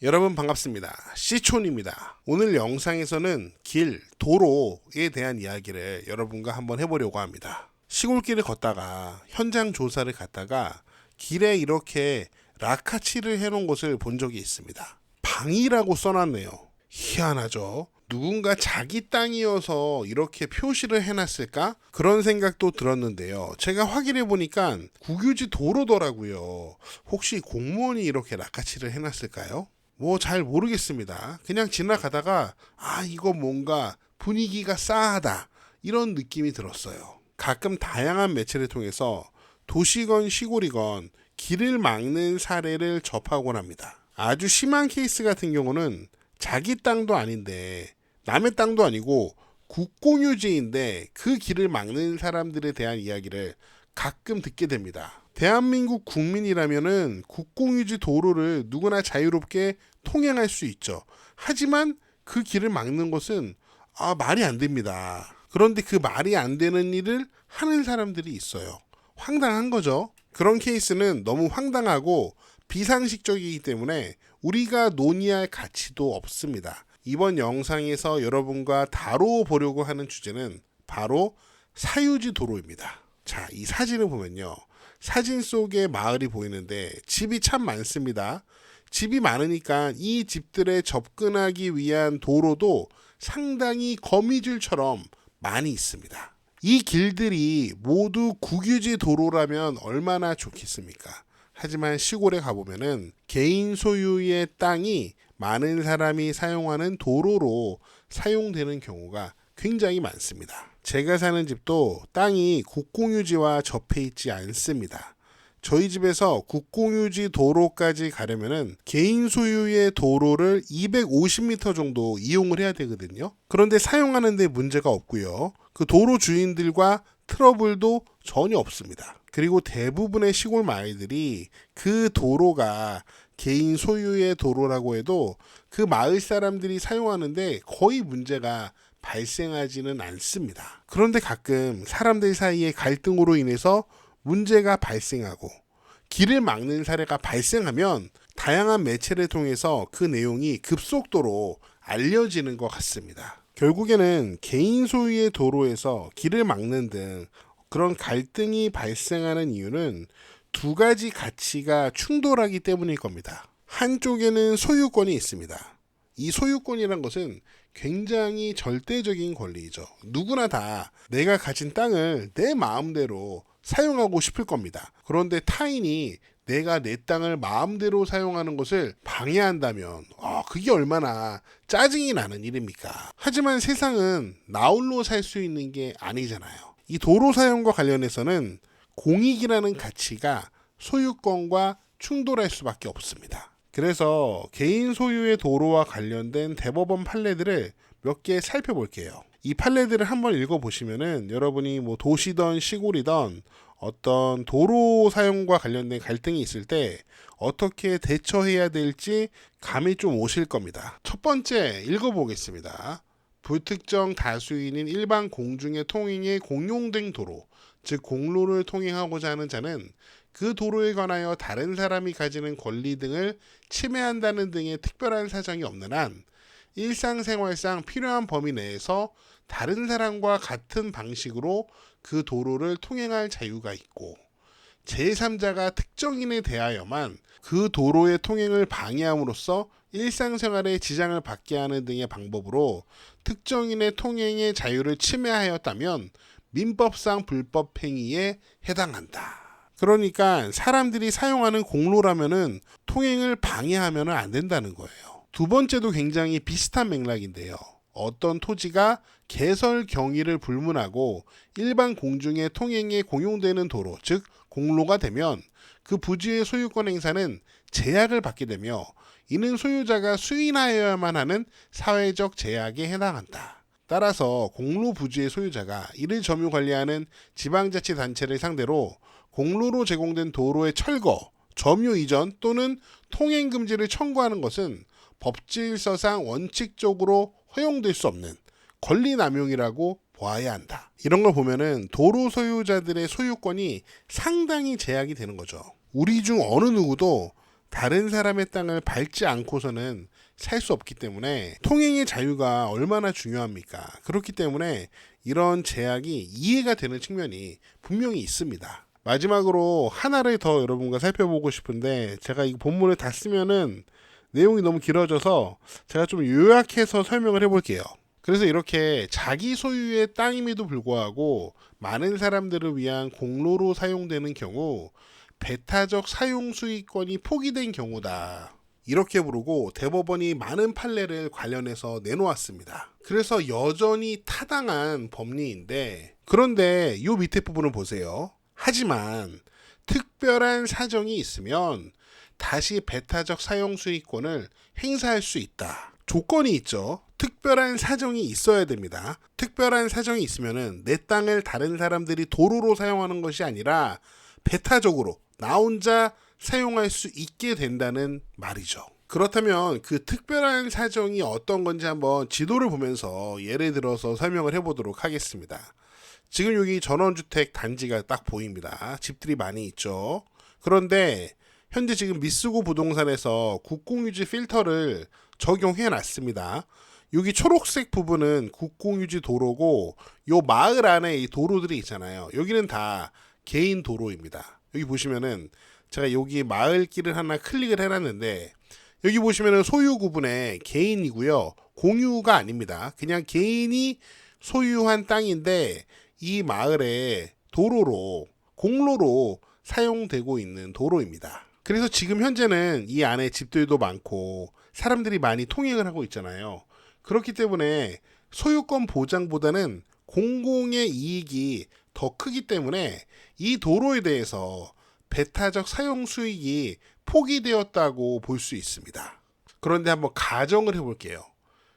여러분 반갑습니다. 시촌입니다. 오늘 영상에서는 길, 도로에 대한 이야기를 여러분과 한번 해보려고 합니다. 시골길을 걷다가 현장 조사를 갔다가 길에 이렇게 라카치를 해놓은 것을 본 적이 있습니다. 방이라고 써놨네요. 희한하죠? 누군가 자기 땅이어서 이렇게 표시를 해놨을까? 그런 생각도 들었는데요. 제가 확인해 보니까 국유지 도로더라고요. 혹시 공무원이 이렇게 라카치를 해놨을까요? 잘 모르겠습니다. 그냥 지나가다가 이거 뭔가 분위기가 싸하다 이런 느낌이 들었어요. 가끔 다양한 매체를 통해서 도시건 시골이건 길을 막는 사례를 접하곤 합니다. 아주 심한 케이스 같은 경우는 자기 땅도 아닌데 남의 땅도 아니고 국공유지인데 그 길을 막는 사람들에 대한 이야기를 가끔 듣게 됩니다. 대한민국 국민이라면은 국공유지 도로를 누구나 자유롭게 통행할 수 있죠. 하지만 그 길을 막는 것은 말이 안 됩니다. 그런데 그 말이 안 되는 일을 하는 사람들이 있어요. 황당한 거죠. 그런 케이스는 너무 황당하고 비상식적이기 때문에 우리가 논의할 가치도 없습니다. 이번 영상에서 여러분과 다뤄보려고 하는 주제는 바로 사유지 도로입니다. 자, 이 사진을 보면요. 사진 속에 마을이 보이는데 집이 참 많습니다. 집이 많으니까 이 집들에 접근하기 위한 도로도 상당히 거미줄처럼 많이 있습니다. 이 길들이 모두 국유지 도로라면 얼마나 좋겠습니까? 하지만 시골에 가보면은 개인 소유의 땅이 많은 사람이 사용하는 도로로 사용되는 경우가 굉장히 많습니다. 제가 사는 집도 땅이 국공유지와 접해 있지 않습니다. 저희 집에서 국공유지 도로까지 가려면은 개인 소유의 도로를 250m 정도 이용을 해야 되거든요. 그런데 사용하는 데 문제가 없고요. 그 도로 주인들과 트러블도 전혀 없습니다. 그리고 대부분의 시골 마을들이 그 도로가 개인 소유의 도로라고 해도 그 마을 사람들이 사용하는데 거의 문제가 발생하지는 않습니다. 그런데 가끔 사람들 사이의 갈등으로 인해서 문제가 발생하고 길을 막는 사례가 발생하면 다양한 매체를 통해서 그 내용이 급속도로 알려지는 것 같습니다. 결국에는 개인 소유의 도로에서 길을 막는 등 그런 갈등이 발생하는 이유는 두 가지 가치가 충돌하기 때문일 겁니다. 한쪽에는 소유권이 있습니다. 이 소유권이란 것은 굉장히 절대적인 권리이죠. 누구나 다 내가 가진 땅을 내 마음대로 사용하고 싶을 겁니다. 그런데 타인이 내가 내 땅을 마음대로 사용하는 것을 방해한다면 그게 얼마나 짜증이 나는 일입니까? 하지만 세상은 나 홀로 살 수 있는 게 아니잖아요. 이 도로 사용과 관련해서는 공익이라는 가치가 소유권과 충돌할 수밖에 없습니다. 그래서 개인 소유의 도로와 관련된 대법원 판례들을 몇 개 살펴볼게요. 이 판례들을 한번 읽어보시면은 여러분이 도시던 시골이던 어떤 도로 사용과 관련된 갈등이 있을 때 어떻게 대처해야 될지 감이 좀 오실 겁니다. 첫 번째 읽어보겠습니다. 불특정 다수인인 일반 공중의 통행에 공용된 도로, 즉 공로를 통행하고자 하는 자는 그 도로에 관하여 다른 사람이 가지는 권리 등을 침해한다는 등의 특별한 사정이 없는 한 일상생활상 필요한 범위 내에서 다른 사람과 같은 방식으로 그 도로를 통행할 자유가 있고 제3자가 특정인에 대하여만 그 도로의 통행을 방해함으로써 일상생활에 지장을 받게 하는 등의 방법으로 특정인의 통행의 자유를 침해하였다면 민법상 불법 행위에 해당한다. 그러니까 사람들이 사용하는 공로라면은 통행을 방해하면 안 된다는 거예요. 두 번째도 굉장히 비슷한 맥락인데요. 어떤 토지가 개설 경위를 불문하고 일반 공중의 통행에 공용되는 도로, 즉 공로가 되면 그 부지의 소유권 행사는 제약을 받게 되며 이는 소유자가 수인하여야만 하는 사회적 제약에 해당한다. 따라서 공로 부지의 소유자가 이를 점유 관리하는 지방자치단체를 상대로 공로로 제공된 도로의 철거, 점유 이전 또는 통행 금지를 청구하는 것은 법질서상 원칙적으로 허용될 수 없는 권리 남용이라고 보아야 한다. 이런 걸 보면은 도로 소유자들의 소유권이 상당히 제약이 되는 거죠. 우리 중 어느 누구도 다른 사람의 땅을 밟지 않고서는 살 수 없기 때문에 통행의 자유가 얼마나 중요합니까? 그렇기 때문에 이런 제약이 이해가 되는 측면이 분명히 있습니다. 마지막으로 하나를 더 여러분과 살펴보고 싶은데 제가 이 본문을 다 쓰면은 내용이 너무 길어져서 제가 좀 요약해서 설명을 해볼게요. 그래서 이렇게 자기 소유의 땅임에도 불구하고 많은 사람들을 위한 공로로 사용되는 경우 배타적 사용 수익권이 포기된 경우다. 이렇게 부르고 대법원이 많은 판례를 관련해서 내놓았습니다. 그래서 여전히 타당한 법리인데 그런데 이 밑에 부분을 보세요. 하지만 특별한 사정이 있으면 다시 배타적 사용 수익권을 행사할 수 있다. 조건이 있죠. 특별한 사정이 있어야 됩니다. 특별한 사정이 있으면은 내 땅을 다른 사람들이 도로로 사용하는 것이 아니라 배타적으로 나 혼자 사용할 수 있게 된다는 말이죠. 그렇다면 그 특별한 사정이 어떤 건지 한번 지도를 보면서 예를 들어서 설명을 해보도록 하겠습니다. 지금 여기 전원주택 단지가 딱 보입니다. 집들이 많이 있죠. 그런데 현재 지금 미쓰고 부동산에서 국공유지 필터를 적용해 놨습니다. 여기 초록색 부분은 국공유지 도로고 요 마을 안에 이 도로들이 있잖아요. 여기는 다 개인 도로입니다. 여기 보시면은 제가 여기 마을길을 하나 클릭을 해놨는데 여기 보시면은 소유 구분에 개인이고요. 공유가 아닙니다. 그냥 개인이 소유한 땅인데 이 마을에 도로로 공로로 사용되고 있는 도로입니다. 그래서 지금 현재는 이 안에 집들도 많고 사람들이 많이 통행을 하고 있잖아요. 그렇기 때문에 소유권 보장보다는 공공의 이익이 더 크기 때문에 이 도로에 대해서 배타적 사용 수익이 포기되었다고 볼 수 있습니다. 그런데 한번 가정을 해볼게요.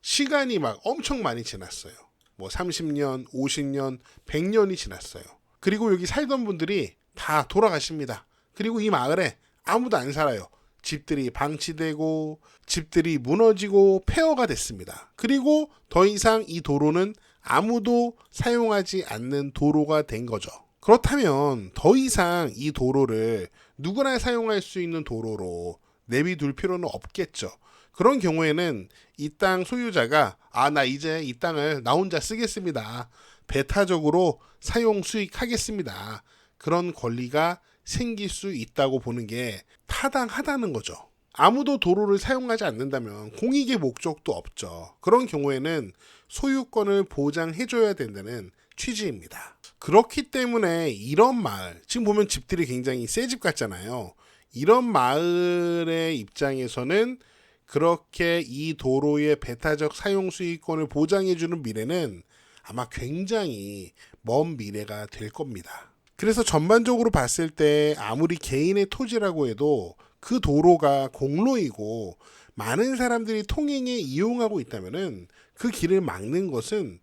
시간이 막 엄청 많이 지났어요. 뭐 30년, 50년, 100년이 지났어요. 그리고 여기 살던 분들이 다 돌아가십니다. 그리고 이 마을에 아무도 안 살아요. 집들이 방치되고 집들이 무너지고 폐허가 됐습니다. 그리고 더 이상 이 도로는 아무도 사용하지 않는 도로가 된 거죠. 그렇다면 더 이상 이 도로를 누구나 사용할 수 있는 도로로 내비둘 필요는 없겠죠. 그런 경우에는 이 땅 소유자가 나 이제 이 땅을 나 혼자 쓰겠습니다. 배타적으로 사용 수익하겠습니다. 그런 권리가 생길 수 있다고 보는 게 타당하다는 거죠. 아무도 도로를 사용하지 않는다면 공익의 목적도 없죠. 그런 경우에는 소유권을 보장해줘야 된다는 취지입니다. 그렇기 때문에 이런 마을, 지금 보면 집들이 굉장히 새 집 같잖아요. 이런 마을의 입장에서는 그렇게 이 도로의 배타적 사용 수익권을 보장해주는 미래는 아마 굉장히 먼 미래가 될 겁니다. 그래서 전반적으로 봤을 때 아무리 개인의 토지라고 해도 그 도로가 공로이고 많은 사람들이 통행에 이용하고 있다면은 그 길을 막는 것은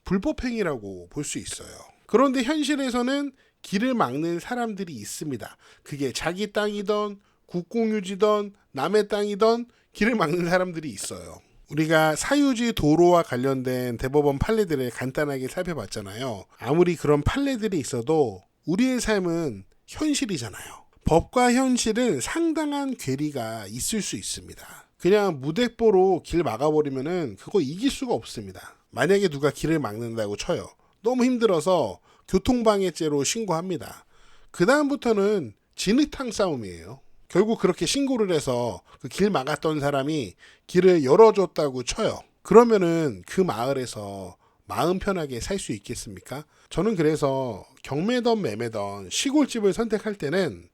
불법행위라고 볼 수 있어요. 그런데 현실에서는 길을 막는 사람들이 있습니다. 그게 자기 땅이던 국공유지던 남의 땅이던 길을 막는 사람들이 있어요. 우리가 사유지 도로와 관련된 대법원 판례들을 간단하게 살펴봤잖아요. 아무리 그런 판례들이 있어도 우리의 삶은 현실이잖아요. 법과 현실은 상당한 괴리가 있을 수 있습니다. 그냥 무대뽀로 길 막아버리면은 그거 이길 수가 없습니다. 만약에 누가 길을 막는다고 쳐요. 너무 힘들어서 교통방해죄로 신고합니다. 그 다음부터는 진흙탕 싸움이에요. 결국 그렇게 신고를 해서 그 길 막았던 사람이 길을 열어줬다고 쳐요. 그러면은 그 마을에서 마음 편하게 살 수 있겠습니까? 저는 그래서 경매든 매매든 시골집을 선택할 때는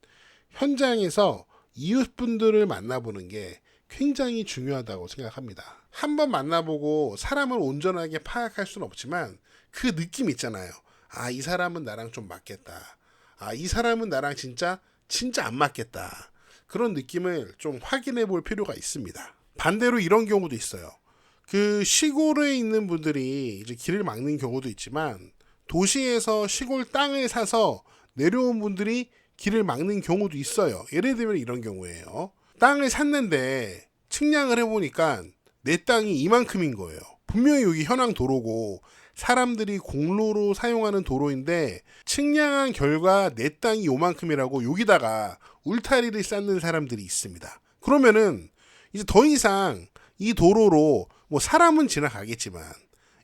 현장에서 이웃분들을 만나보는 게 굉장히 중요하다고 생각합니다. 한번 만나보고 사람을 온전하게 파악할 수는 없지만 그 느낌 있잖아요. 이 사람은 나랑 좀 맞겠다. 이 사람은 나랑 진짜 안 맞겠다. 그런 느낌을 좀 확인해 볼 필요가 있습니다. 반대로 이런 경우도 있어요. 그 시골에 있는 분들이 이제 길을 막는 경우도 있지만 도시에서 시골 땅을 사서 내려온 분들이 길을 막는 경우도 있어요. 예를 들면 이런 경우예요. 땅을 샀는데 측량을 해보니까 내 땅이 이만큼인 거예요. 분명히 여기 현황 도로고 사람들이 공로로 사용하는 도로인데 측량한 결과 내 땅이 요만큼이라고 여기다가 울타리를 쌓는 사람들이 있습니다. 그러면은 이제 더 이상 이 도로로 뭐 사람은 지나가겠지만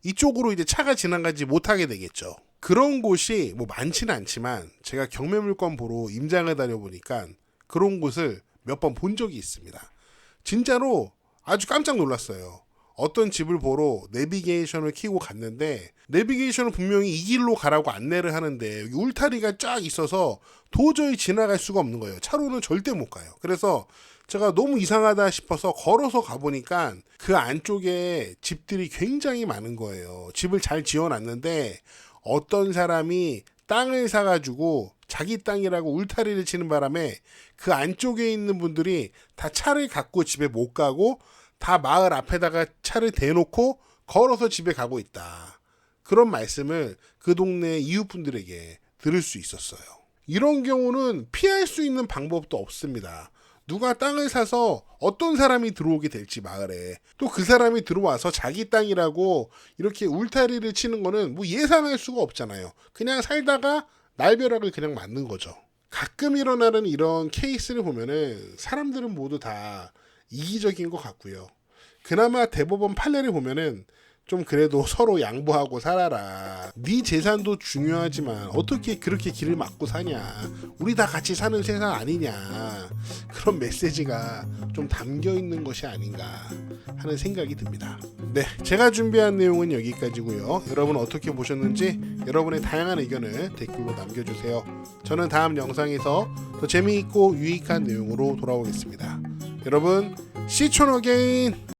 이쪽으로 이제 차가 지나가지 못하게 되겠죠. 그런 곳이 뭐 많지는 않지만 제가 경매물건 보러 임장을 다녀보니까 그런 곳을 몇 번 본 적이 있습니다. 진짜로 아주 깜짝 놀랐어요. 어떤 집을 보러 내비게이션을 켜고 갔는데 내비게이션은 분명히 이 길로 가라고 안내를 하는데 여기 울타리가 쫙 있어서 도저히 지나갈 수가 없는 거예요. 차로는 절대 못 가요. 그래서 제가 너무 이상하다 싶어서 걸어서 가보니까 그 안쪽에 집들이 굉장히 많은 거예요. 집을 잘 지어놨는데 어떤 사람이 땅을 사가지고 자기 땅이라고 울타리를 치는 바람에 그 안쪽에 있는 분들이 다 차를 갖고 집에 못 가고 다 마을 앞에다가 차를 대놓고 걸어서 집에 가고 있다. 그런 말씀을 그 동네 이웃분들에게 들을 수 있었어요. 이런 경우는 피할 수 있는 방법도 없습니다. 누가 땅을 사서 어떤 사람이 들어오게 될지 마을에 또 그 사람이 들어와서 자기 땅이라고 이렇게 울타리를 치는 거는 뭐 예상할 수가 없잖아요. 그냥 살다가 날벼락을 그냥 맞는 거죠. 가끔 일어나는 이런 케이스를 보면은 사람들은 모두 다 이기적인 것 같고요. 그나마 대법원 판례를 보면은 좀 그래도 서로 양보하고 살아라. 네 재산도 중요하지만 어떻게 그렇게 길을 막고 사냐. 우리 다 같이 사는 세상 아니냐. 그런 메시지가 좀 담겨 있는 것이 아닌가 하는 생각이 듭니다. 네, 제가 준비한 내용은 여기까지고요. 여러분 어떻게 보셨는지 여러분의 다양한 의견을 댓글로 남겨주세요. 저는 다음 영상에서 더 재미있고 유익한 내용으로 돌아오겠습니다. 여러분, See you again.